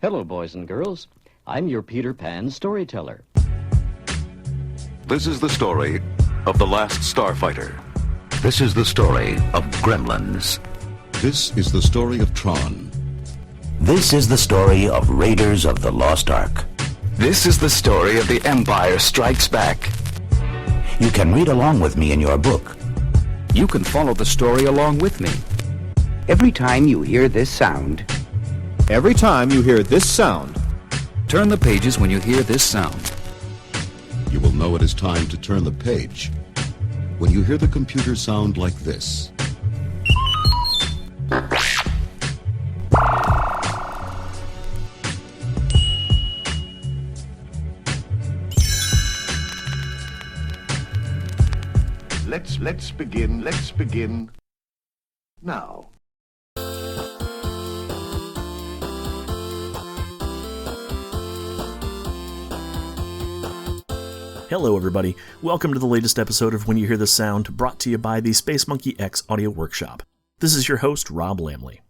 Hello, boys and girls. I'm your Peter Pan storyteller. This is the story of The Last Starfighter. This is the story of Gremlins. This is the story of Tron. This is the story of Raiders of the Lost Ark. This is the story of The Empire Strikes Back. You can read along with me in your book. You can follow the story along with me. Every time you hear this sound, Turn the pages when you hear this sound. You will know it is time to turn the page when you hear the computer sound like this. Let's begin now. Hello everybody, welcome to the latest episode of When You Hear This Sound, brought to you by the Space Monkey X Audio Workshop. This is your host, Rob Lamley.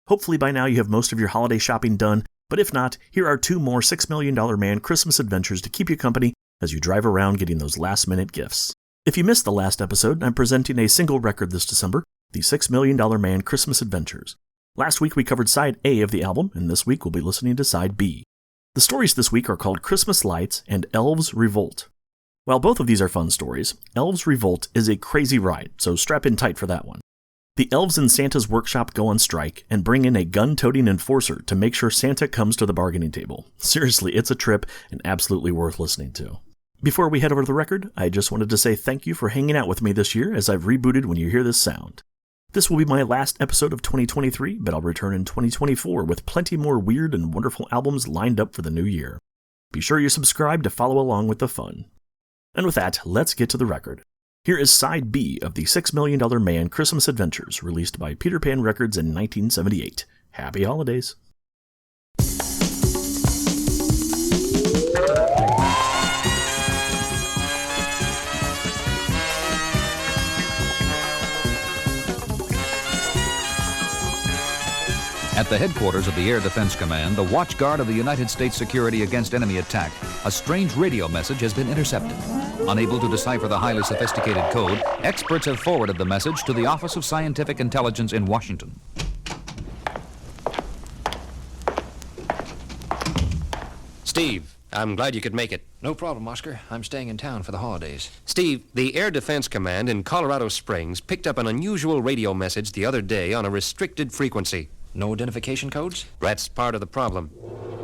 Hopefully by now you have most of your holiday shopping done, but if not, here are 2 more $6 Million Man Christmas adventures to keep you company as you drive around getting those last-minute gifts. If you missed the last episode, I'm presenting a single record this December, the $6 Million Man Christmas Adventures. Last week we covered side A of the album, and this week we'll be listening to side B. The stories this week are called Christmas Lights and Elves Revolt. While both of these are fun stories, Elves Revolt is a crazy ride, so strap in tight for that one. The elves in Santa's workshop go on strike and bring in a gun-toting enforcer to make sure Santa comes to the bargaining table. Seriously, it's a trip and absolutely worth listening to. Before we head over to the record, I just wanted to say thank you for hanging out with me this year as I've rebooted When You Hear This Sound. This will be my last episode of 2023, but I'll return in 2024 with plenty more weird and wonderful albums lined up for the new year. Be sure you subscribe to follow along with the fun. And with that, let's get to the record. Here is side B of the $6 Million Man Christmas Adventures, released by Peter Pan Records in 1978. Happy holidays! At the headquarters of the Air Defense Command, the watch guard of the United States security against enemy attack, a strange radio message has been intercepted. Unable to decipher the highly sophisticated code, experts have forwarded the message to the Office of Scientific Intelligence in Washington. Steve, I'm glad you could make it. No problem, Oscar. I'm staying in town for the holidays. Steve, the Air Defense Command in Colorado Springs picked up an unusual radio message the other day on a restricted frequency. No identification codes? That's part of the problem.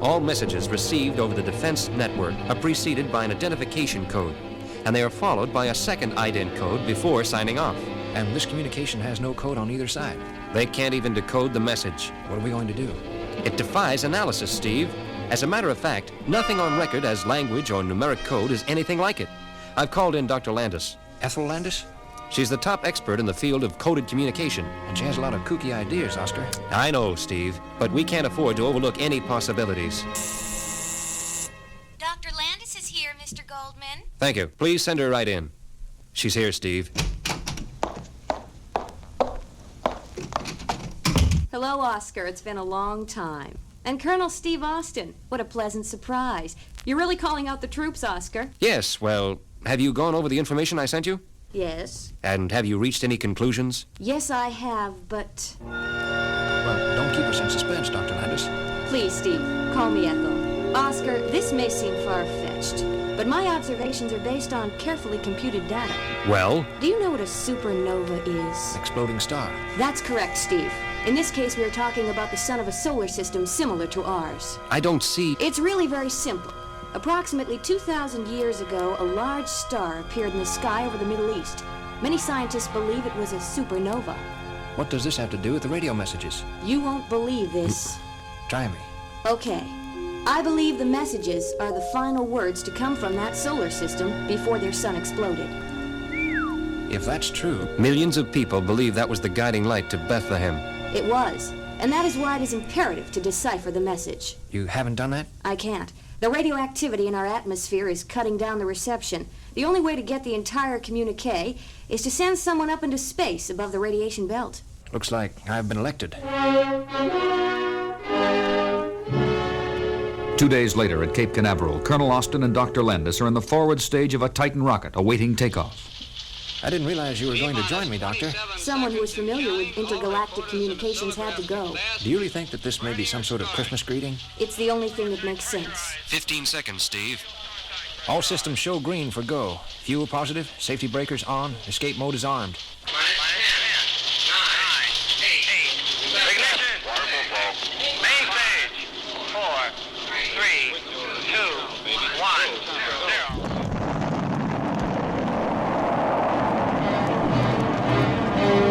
All messages received over the defense network are preceded by an identification code, and they are followed by a second ident code before signing off. And this communication has no code on either side. They can't even decode the message. What are we going to do? It defies analysis, Steve. As a matter of fact, nothing on record as language or numeric code is anything like it. I've called in Dr. Landis. Ethel Landis? She's the top expert in the field of coded communication. And she has a lot of kooky ideas, Oscar. I know, Steve, but we can't afford to overlook any possibilities. Dr. Landis is here, Mr. Goldman. Thank you. Please send her right in. She's here, Steve. Hello, Oscar. It's been a long time. And Colonel Steve Austin. What a pleasant surprise. You're really calling out the troops, Oscar? Yes, well, have you gone over the information I sent you? Yes. And have you reached any conclusions? Yes, I have, but... Well, don't keep us in suspense, Dr. Landis. Please, Steve, call me Ethel. Oscar, this may seem far-fetched, but my observations are based on carefully computed data. Well? Do you know what a supernova is? Exploding star. That's correct, Steve. In this case, we are talking about the sun of a solar system similar to ours. I don't see... It's really very simple. Approximately 2,000 years ago, a large star appeared in the sky over the Middle East. Many scientists believe it was a supernova. What does this have to do with the radio messages? You won't believe this. Try me. Okay. I believe the messages are the final words to come from that solar system before their sun exploded. If that's true... Millions of people believe that was the guiding light to Bethlehem. It was. And that is why it is imperative to decipher the message. You haven't done that? I can't. The radioactivity in our atmosphere is cutting down the reception. The only way to get the entire communique is to send someone up into space above the radiation belt. Looks like I've been elected. 2 days later at Cape Canaveral, Colonel Austin and Dr. Landis are in the forward stage of a Titan rocket awaiting takeoff. I didn't realize you were going to join me, Doctor. Someone who is familiar with intergalactic communications had to go. Do you really think that this may be some sort of Christmas greeting? It's the only thing that makes sense. 15 seconds, Steve. All systems show green for go. Fuel positive, safety breakers on, escape mode is armed.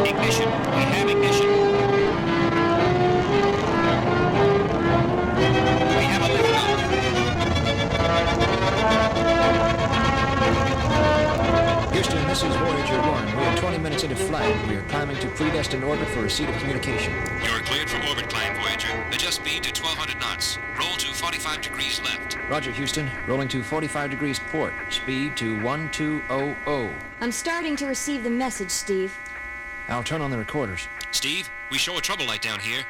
Ignition. We have ignition. We have a liftoff. Houston, this is Voyager 1. We are 20 minutes into flight. We are climbing to predestined orbit for receipt of communication. You're cleared for orbit climb, Voyager. Adjust speed to 1200 knots. Roll to 45 degrees left. Roger, Houston. Rolling to 45 degrees port. Speed to 1200. I'm starting to receive the message, Steve. I'll turn on the recorders. Steve, we show a trouble light down here.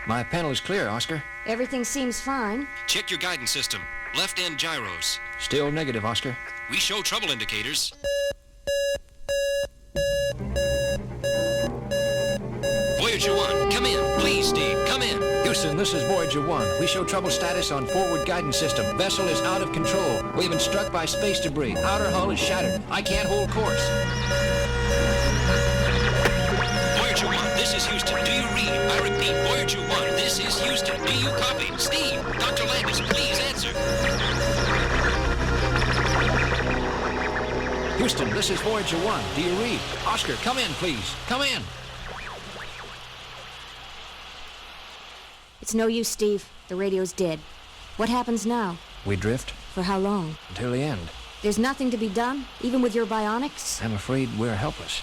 My panel is clear, Oscar. Everything seems fine. Check your guidance system. Left end gyros. Still negative, Oscar. We show trouble indicators. Voyager 1, come in. Please, Steve, come in. Houston, this is Voyager 1. We show trouble status on forward guidance system. Vessel is out of control. We've been struck by space debris. Outer hull is shattered. I can't hold course. Voyager 1, this is Houston. Do you read? I repeat, Voyager 1, this is Houston. Do you copy? Steve, Dr. Landis, please answer. Houston, this is Voyager 1. Do you read? Oscar, come in, please. Come in. It's no use, Steve. The radio's dead. What happens now? We drift. For how long? Until the end. There's nothing to be done, even with your bionics? I'm afraid we're helpless.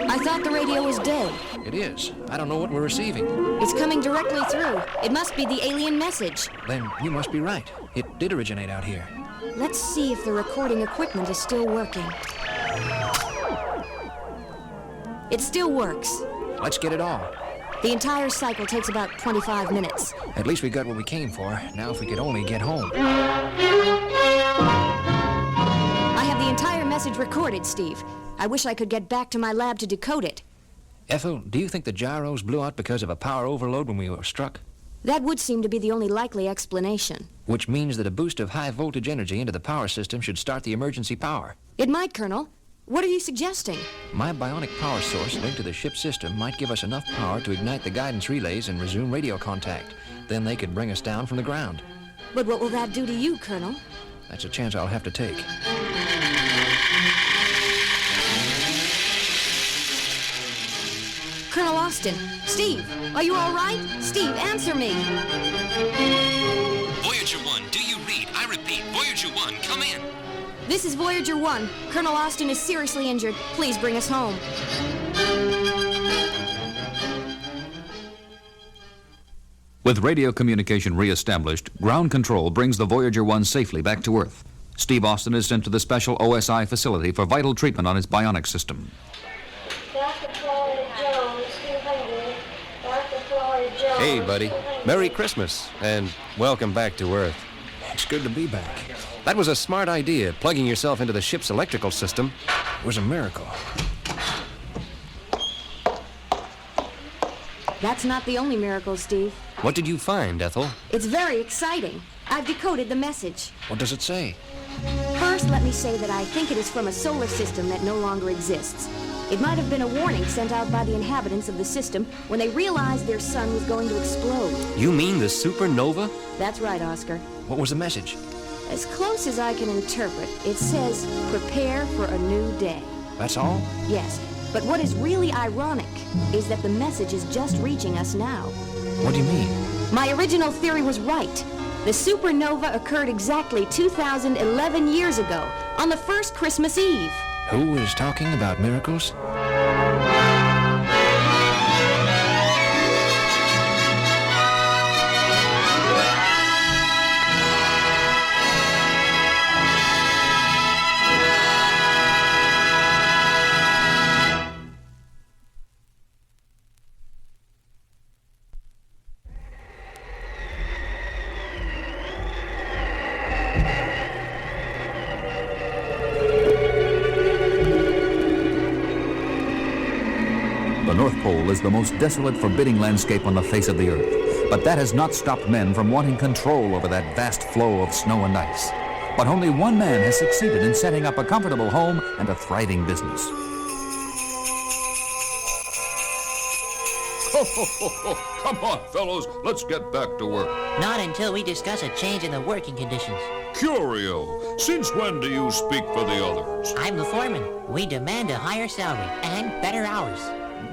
I thought the radio was dead. It is. I don't know what we're receiving. It's coming directly through. It must be the alien message. Then you must be right. It did originate out here. Let's see if the recording equipment is still working. It still works. Let's get it all. The entire cycle takes about 25 minutes. At least we got what we came for. Now if we could only get home. I have the entire message recorded, Steve. I wish I could get back to my lab to decode it. Ethel, do you think the gyros blew out because of a power overload when we were struck? That would seem to be the only likely explanation. Which means that a boost of high voltage energy into the power system should start the emergency power. It might, Colonel. What are you suggesting? My bionic power source linked to the ship's system might give us enough power to ignite the guidance relays and resume radio contact. Then they could bring us down from the ground. But what will that do to you, Colonel? That's a chance I'll have to take. Colonel Austin! Steve! Are you all right? Steve, answer me! Voyager 1, do you read? I repeat, Voyager 1, come in. This is Voyager 1. Colonel Austin is seriously injured. Please bring us home. With radio communication re-established, ground control brings the Voyager 1 safely back to Earth. Steve Austin is sent to the special OSI facility for vital treatment on his bionic system. Hey, buddy. Merry Christmas, and welcome back to Earth. It's good to be back. That was a smart idea, plugging yourself into the ship's electrical system. It was a miracle. That's not the only miracle, Steve. What did you find, Ethel? It's very exciting. I've decoded the message. What does it say? First, let me say that I think it is from a solar system that no longer exists. It might have been a warning sent out by the inhabitants of the system when they realized their sun was going to explode. You mean the supernova? That's right, Oscar. What was the message? As close as I can interpret, it says, prepare for a new day. That's all? Yes, but what is really ironic is that the message is just reaching us now. What do you mean? My original theory was right. The supernova occurred exactly 2,011 years ago, on the first Christmas Eve. Who is talking about miracles? The North Pole is the most desolate, forbidding landscape on the face of the earth. But that has not stopped men from wanting control over that vast flow of snow and ice. But only one man has succeeded in setting up a comfortable home and a thriving business. Ho, ho, ho, ho. Come on, fellows, let's get back to work. Not until we discuss a change in the working conditions. Curio, since when do you speak for the others? I'm the foreman. We demand a higher salary and better hours.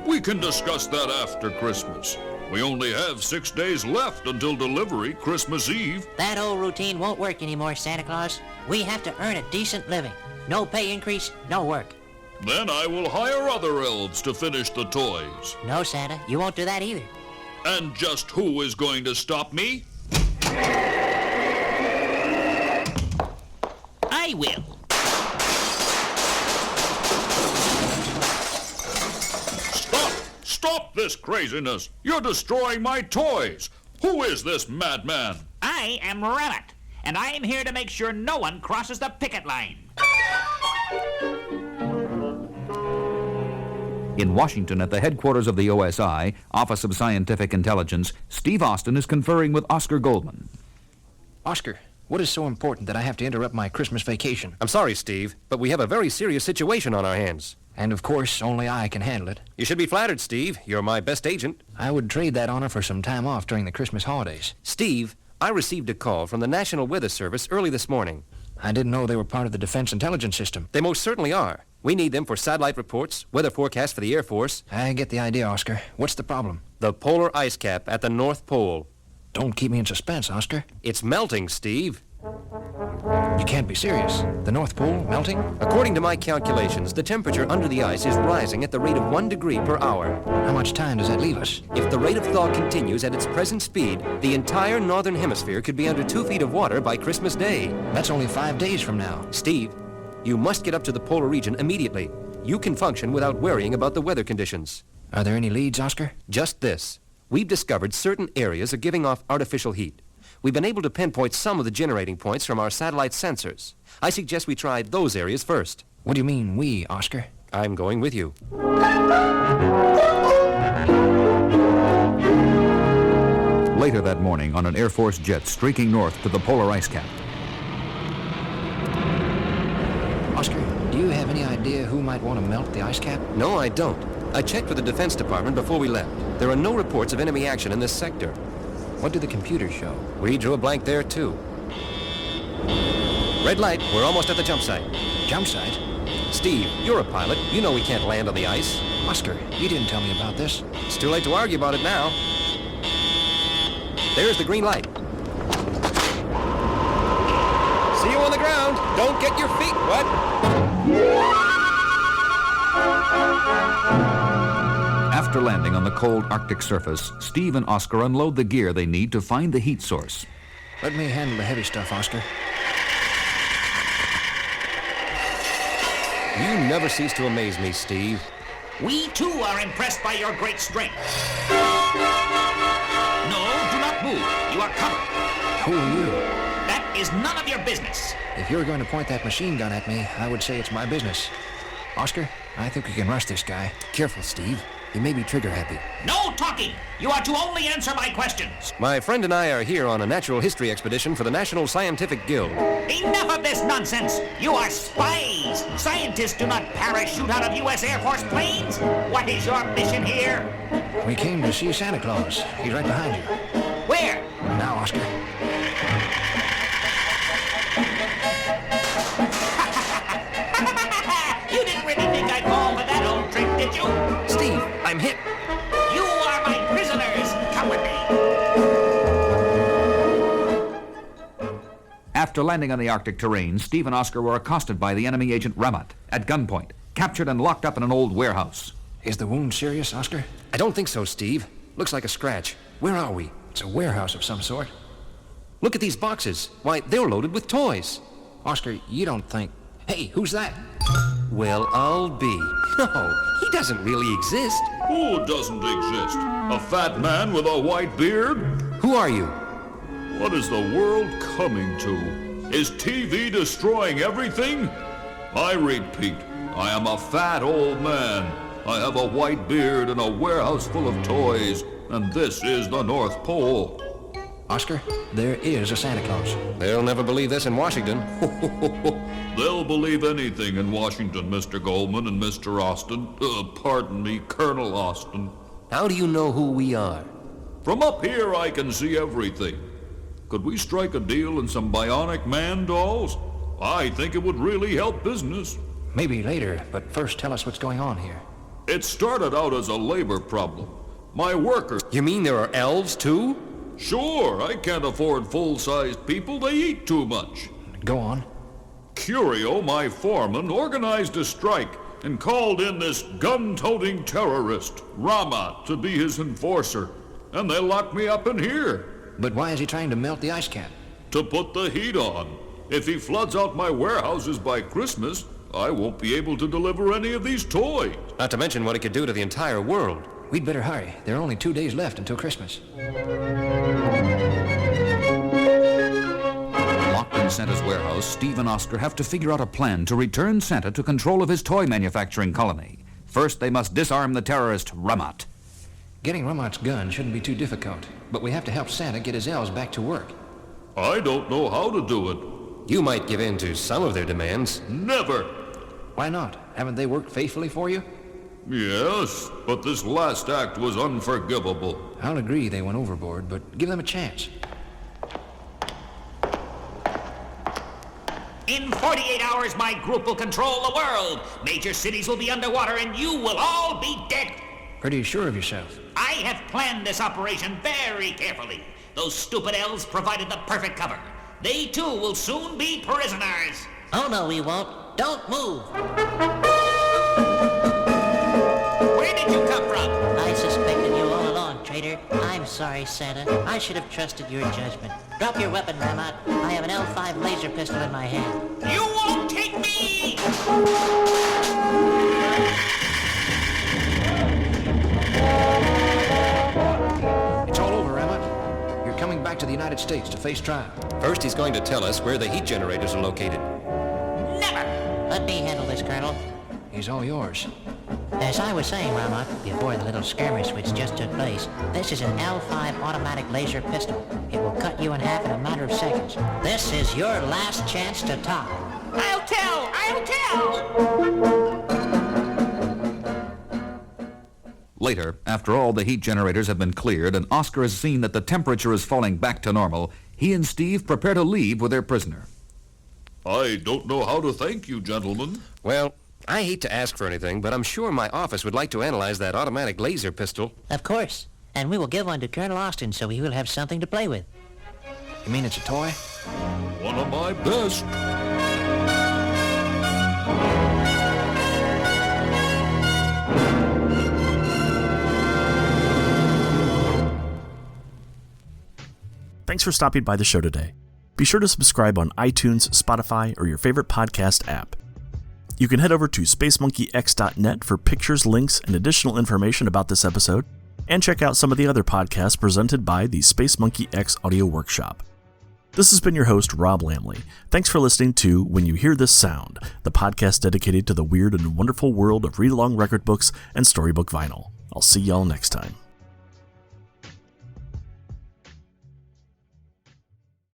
We can discuss that after Christmas. We only have 6 days left until delivery, Christmas Eve. That old routine won't work anymore, Santa Claus. We have to earn a decent living. No pay increase, no work. Then I will hire other elves to finish the toys. No, Santa, you won't do that either. And just who is going to stop me? I will. Stop this craziness! You're destroying my toys! Who is this madman? I am Rabbit, and I am here to make sure no one crosses the picket line. In Washington, at the headquarters of the OSI, Office of Scientific Intelligence, Steve Austin is conferring with Oscar Goldman. Oscar, what is so important that I have to interrupt my Christmas vacation? I'm sorry, Steve, but we have a very serious situation on our hands. And of course, only I can handle it. You should be flattered, Steve. You're my best agent. I would trade that honor for some time off during the Christmas holidays. Steve, I received a call from the National Weather Service early this morning. I didn't know they were part of the Defense Intelligence System. They most certainly are. We need them for satellite reports, weather forecasts for the Air Force. I get the idea, Oscar. What's the problem? The polar ice cap at the North Pole. Don't keep me in suspense, Oscar. It's melting, Steve. You can't be serious. The North Pole melting? According to my calculations, the temperature under the ice is rising at the rate of 1 degree per hour. How much time does that leave us? If the rate of thaw continues at its present speed, the entire northern hemisphere could be under 2 feet of water by Christmas Day. That's only 5 days from now. Steve, you must get up to the polar region immediately. You can function without worrying about the weather conditions. Are there any leads, Oscar? Just this. We've discovered certain areas are giving off artificial heat. We've been able to pinpoint some of the generating points from our satellite sensors. I suggest we try those areas first. What do you mean, we, Oscar? I'm going with you. Later that morning, on an Air Force jet streaking north to the polar ice cap. Oscar, do you have any idea who might want to melt the ice cap? No, I don't. I checked with the Defense Department before we left. There are no reports of enemy action in this sector. What do the computers show? We drew a blank there, too. Red light. We're almost at the jump site. Jump site? Steve, you're a pilot. You know we can't land on the ice. Oscar, you didn't tell me about this. It's too late to argue about it now. There's the green light. See you on the ground. Don't get your feet wet. After landing on the cold Arctic surface, Steve and Oscar unload the gear they need to find the heat source. Let me handle the heavy stuff, Oscar. You never cease to amaze me, Steve. We, too, are impressed by your great strength. No, do not move. You are covered. Who are you? That is none of your business. If you're going to point that machine gun at me, I would say it's my business. Oscar, I think we can rush this guy. Careful, Steve. He may be trigger-happy. No talking! You are to only answer my questions. My friend and I are here on a natural history expedition for the National Scientific Guild. Enough of this nonsense! You are spies! Scientists do not parachute out of U.S. Air Force planes! What is your mission here? We came to see Santa Claus. He's right behind you. Where? Now, Oscar. You didn't really think I'd fall for that old trick, did you? Steve, I'm hit. You are my prisoners. Come with me. After landing on the Arctic terrain, Steve and Oscar were accosted by the enemy agent Ramat at gunpoint, captured and locked up in an old warehouse. Is the wound serious, Oscar? I don't think so, Steve. Looks like a scratch. Where are we? It's a warehouse of some sort. Look at these boxes. Why, they're loaded with toys. Oscar, you don't think... Hey, who's that? Well, I'll be. No, he doesn't really exist. Who doesn't exist? A fat man with a white beard? Who are you? What is the world coming to? Is TV destroying everything? I repeat, I am a fat old man. I have a white beard and a warehouse full of toys, and this is the North Pole. Oscar, there is a Santa Claus. They'll never believe this in Washington. They'll believe anything in Washington, Mr. Goldman and Mr. Austin. Pardon me, Colonel Austin. How do you know who we are? From up here, I can see everything. Could we strike a deal in some bionic man dolls? I think it would really help business. Maybe later, but first tell us what's going on here. It started out as a labor problem. My workers... You mean there are elves, too? Sure, I can't afford full-sized people. They eat too much. Go on. Curio, my foreman, organized a strike and called in this gun-toting terrorist, Ramat, to be his enforcer. And they locked me up in here. But why is he trying to melt the ice cap? To put the heat on. If he floods out my warehouses by Christmas, I won't be able to deliver any of these toys. Not to mention what it could do to the entire world. We'd better hurry. There are only 2 days left until Christmas. Locked in Santa's warehouse, Steve and Oscar have to figure out a plan to return Santa to control of his toy manufacturing colony. First, they must disarm the terrorist, Ramat. Getting Ramat's gun shouldn't be too difficult, but we have to help Santa get his elves back to work. I don't know how to do it. You might give in to some of their demands. Never! Why not? Haven't they worked faithfully for you? Yes, but this last act was unforgivable. I'll agree they went overboard, but give them a chance. In 48 hours, my group will control the world. Major cities will be underwater, and you will all be dead. Pretty sure of yourself. I have planned this operation very carefully. Those stupid elves provided the perfect cover. They, too, will soon be prisoners. Oh, no, we won't. Don't move. Where did you come from? I suspected you all along, traitor. I'm sorry, Santa. I should have trusted your judgment. Drop your weapon, Ramat. I have an L5 laser pistol in my hand. You won't take me! It's all over, Ramat. You're coming back to the United States to face trial. First, he's going to tell us where the heat generators are located. Never! Let me handle this, Colonel. He's all yours. As I was saying, Ramat, before the little skirmish which just took place, this is an L5 automatic laser pistol. It will cut you in half in a matter of seconds. This is your last chance to talk. I'll tell! I'll tell! Later, after all the heat generators have been cleared and Oscar has seen that the temperature is falling back to normal, he and Steve prepare to leave with their prisoner. I don't know how to thank you, gentlemen. Well, I hate to ask for anything, but I'm sure my office would like to analyze that automatic laser pistol. Of course. And we will give one to Colonel Austin so he will have something to play with. You mean it's a toy? One of my best. Thanks for stopping by the show today. Be sure to subscribe on iTunes, Spotify, or your favorite podcast app. You can head over to spacemonkeyx.net for pictures, links, and additional information about this episode, and check out some of the other podcasts presented by the Space Monkey X Audio Workshop. This has been your host, Rob Lamley. Thanks for listening to When You Hear This Sound, the podcast dedicated to the weird and wonderful world of read-along record books and storybook vinyl. I'll see y'all next time.